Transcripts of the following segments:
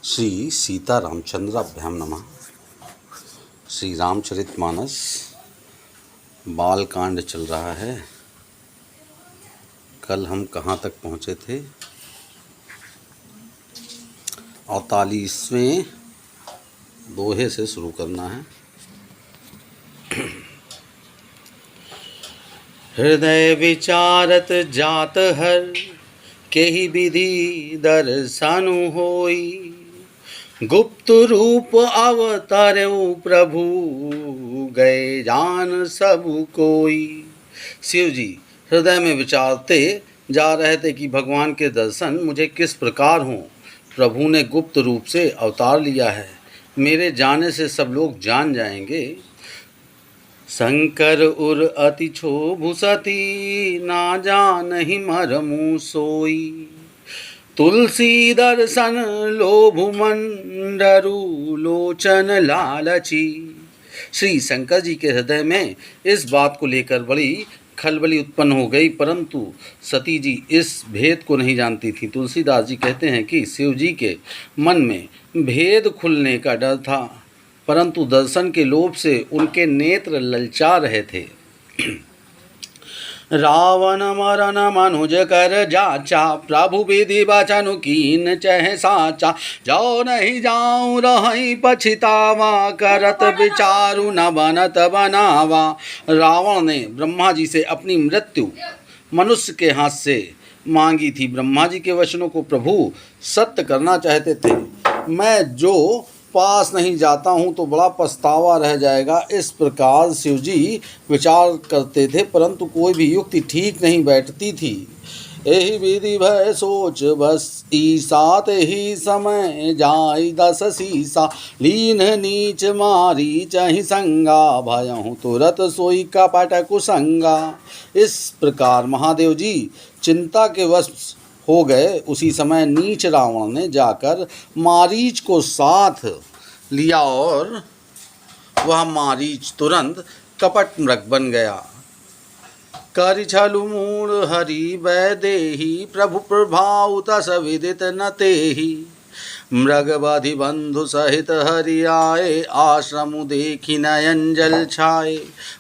श्री सीता रामचंद्राभ्याम नमः। श्री रामचरितमानस बालकांड चल रहा है। कल हम कहाँ तक पहुँचे थे? 48वें दोहे से शुरू करना है। हृदय विचारत जात हर केहि विधि दर्शनु होई, गुप्त रूप अवतारऊ प्रभु गए जान सब कोई। शिव जी हृदय में विचारते जा रहे थे कि भगवान के दर्शन मुझे किस प्रकार हों। प्रभु ने गुप्त रूप से अवतार लिया है, मेरे जाने से सब लोग जान जाएंगे। शंकर उर अति क्षोभु सती, ना जानहि मरमु सोई। तुलसी दर्शन लोभु मंडरु, लोचन लालची। श्री शंकर जी के हृदय में इस बात को लेकर बड़ी खलबली उत्पन्न हो गई, परंतु सती जी इस भेद को नहीं जानती थी। तुलसीदास जी कहते हैं कि शिव जी के मन में भेद खुलने का डर था, परंतु दर्शन के लोभ से उनके नेत्र ललचा रहे थे। रावण मरन मनुज कर जाचा, प्रभु विधि बचनु कीन चह साचा। जाओ नहीं जाऊं रही पछितावा, करत विचारु न बनत बनावा। रावण ने ब्रह्मा जी से अपनी मृत्यु मनुष्य के हाथ से मांगी थी। ब्रह्मा जी के वचनों को प्रभु सत्य करना चाहते थे। मैं जो पास नहीं जाता हूँ तो बड़ा पछतावा रह जाएगा, इस प्रकार शिव जी विचार करते थे, परंतु कोई भी युक्ति ठीक नहीं बैठती थी। यही विधि भय सोच बस ईसा, ही समय जाई दस सीसा। लीन नीच मारी चहि संगा, भयहु तुरत सोई कपट कुसंगा। इस प्रकार महादेव जी चिंता के वश हो गए। उसी समय नीच रावण ने जाकर मारीच को साथ लिया और वह मारीच तुरंत कपट मृग बन गया। करि छलु मूढ़ हरि वैदेही, प्रभु प्रभाव तस विदित न तेहि। मृग बधि बंधु सहित हरि आए, आश्रम देखी नयन जल छाए।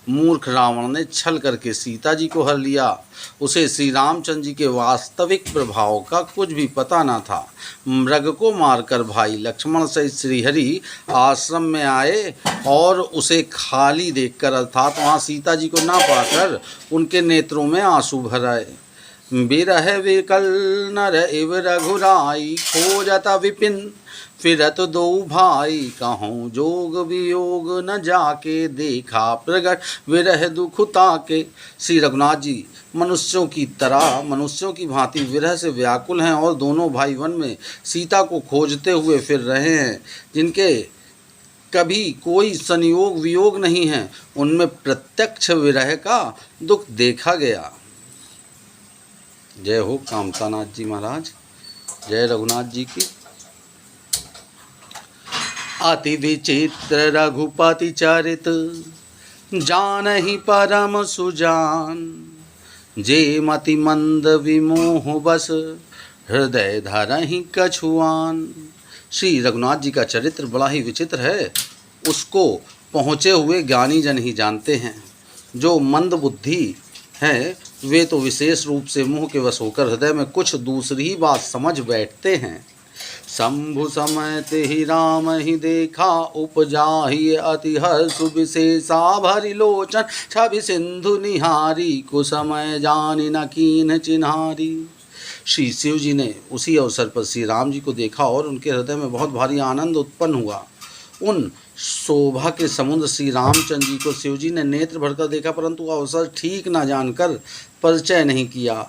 मूर्ख रावण ने छल करके सीता जी को हर लिया। उसे श्री रामचंद्र जी के वास्तविक प्रभाव का कुछ भी पता न था। मृग को मारकर भाई लक्ष्मण सहित श्रीहरि आश्रम में आए और उसे खाली देखकर, अर्थात वहाँ सीता जी को ना पाकर उनके नेत्रों में आंसू भर आए। बिरह विकल नर इव रघुराई, खोजत विपिन फिरत दो भाई। कहूँ जोग वियोग न जाके, देखा प्रगट विरह दुख ताके। श्री रघुनाथ जी मनुष्यों की तरह, मनुष्यों की भांति विरह से व्याकुल हैं और दोनों भाई वन में सीता को खोजते हुए फिर रहे हैं, जिनके कभी कोई संयोग वियोग नहीं है। उनमें प्रत्यक्ष विरह का दुख देखा गया। जय हो कामतानाथ जी महाराज, जय रघुनाथ जी की। अति विचित्र रघुपति चरित, जानहि परम सुजान। जे मति मंद विमोह बस, हृदय धरहि कछुआन। श्री रघुनाथ जी का चरित्र बड़ा ही विचित्र है, उसको पहुँचे हुए ज्ञानी जन ही जानते हैं। जो मंद बुद्धि हैं वे तो विशेष रूप से मुँह के वश होकर हृदय में कुछ दूसरी ही बात समझ बैठते हैं। शंभु समय ते ही राम ही देखा, उपजाहि अति हर्ष विशेषा। भरि लोचन छवि सिंधु निहारी, कुसमय जानि न कीन चिन्हारी। श्री शिव जी ने उसी अवसर पर श्री राम जी को देखा और उनके हृदय में बहुत भारी आनंद उत्पन्न हुआ। उन शोभा के समुद्र श्री रामचंद्र जी को शिव जी ने नेत्र भरकर देखा, परंतु अवसर ठीक न जानकर परिचय नहीं किया।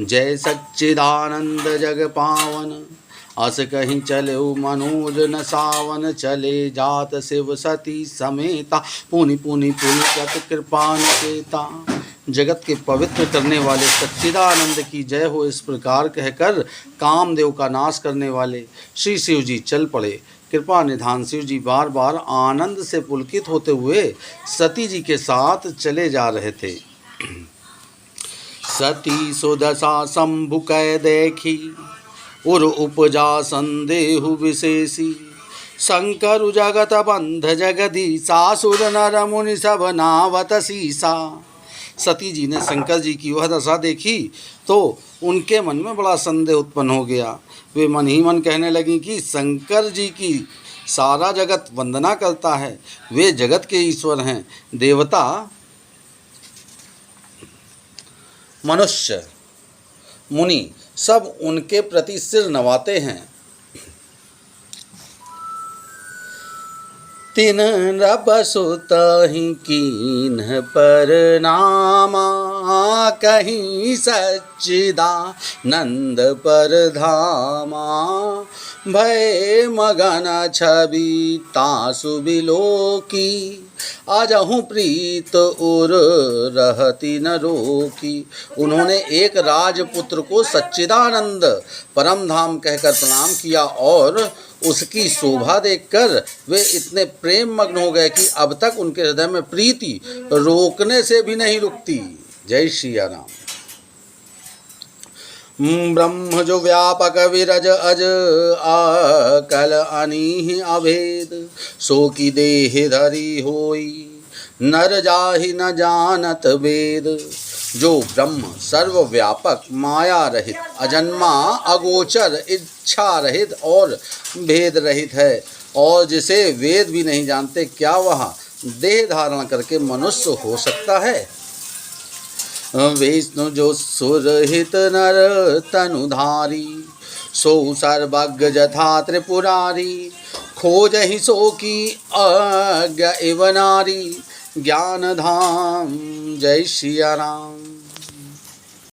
जय सच्चिदानंद जग पावन, अस कहीं चले मनोज न सावन। चले जात शिव सती समेता, पुनि पुनि पुलकत कृपा निकेता। जगत के पवित्र करने वाले सच्चिदानंद की जय हो, इस प्रकार कहकर कामदेव का नाश करने वाले श्री शिव जी चल पड़े। कृपा निधान शिव जी बार बार आनंद से पुलकित होते हुए सती जी के साथ चले जा रहे थे। सती सुदशा शंभु कै देखी, उर उपजा संदेहु विशेषी शंकर जगत बंध जगदीशासुर नर मुनि सब नावत सीसा। सती जी ने शंकर जी की वह दशा देखी तो उनके मन में बड़ा संदेह उत्पन्न हो गया। वे मन ही मन कहने लगी कि शंकर जी की सारा जगत वंदना करता है, वे जगत के ईश्वर हैं। देवता मनुष्य मुनि सब उनके प्रति सिर नवाते हैं। तिन नृपसुतहि कीन्ह परनामा कहीं सच्चिदानंद परधामा। भय मगन छवि तासु बिलोकी आजहूँ प्रीत उर रहती न रोकी। उन्होंने एक राजपुत्र को सच्चिदानंद परम धाम कहकर प्रणाम किया और उसकी शोभा देखकर वे इतने प्रेम मग्न हो गए कि अब तक उनके हृदय में प्रीति रोकने से भी नहीं रुकती। जय श्री राम। ब्रह्म जो व्यापक विरज अज आकल अनीहि अभेद सो की देह धरी होई नर जाहि न जानत वेद। जो ब्रह्म सर्वव्यापक माया रहित अजन्मा अगोचर इच्छा रहित और भेद रहित है और जिसे वेद भी नहीं जानते, क्या वह देह धारण करके मनुष्य हो सकता है। विष्णु जो सुरहित नर तनुधारी सो सर्वज्ञ जथा त्रिपुरारी खोजहि सो की अज्ञ इव नारी ज्ञान धाम। जय श्री राम।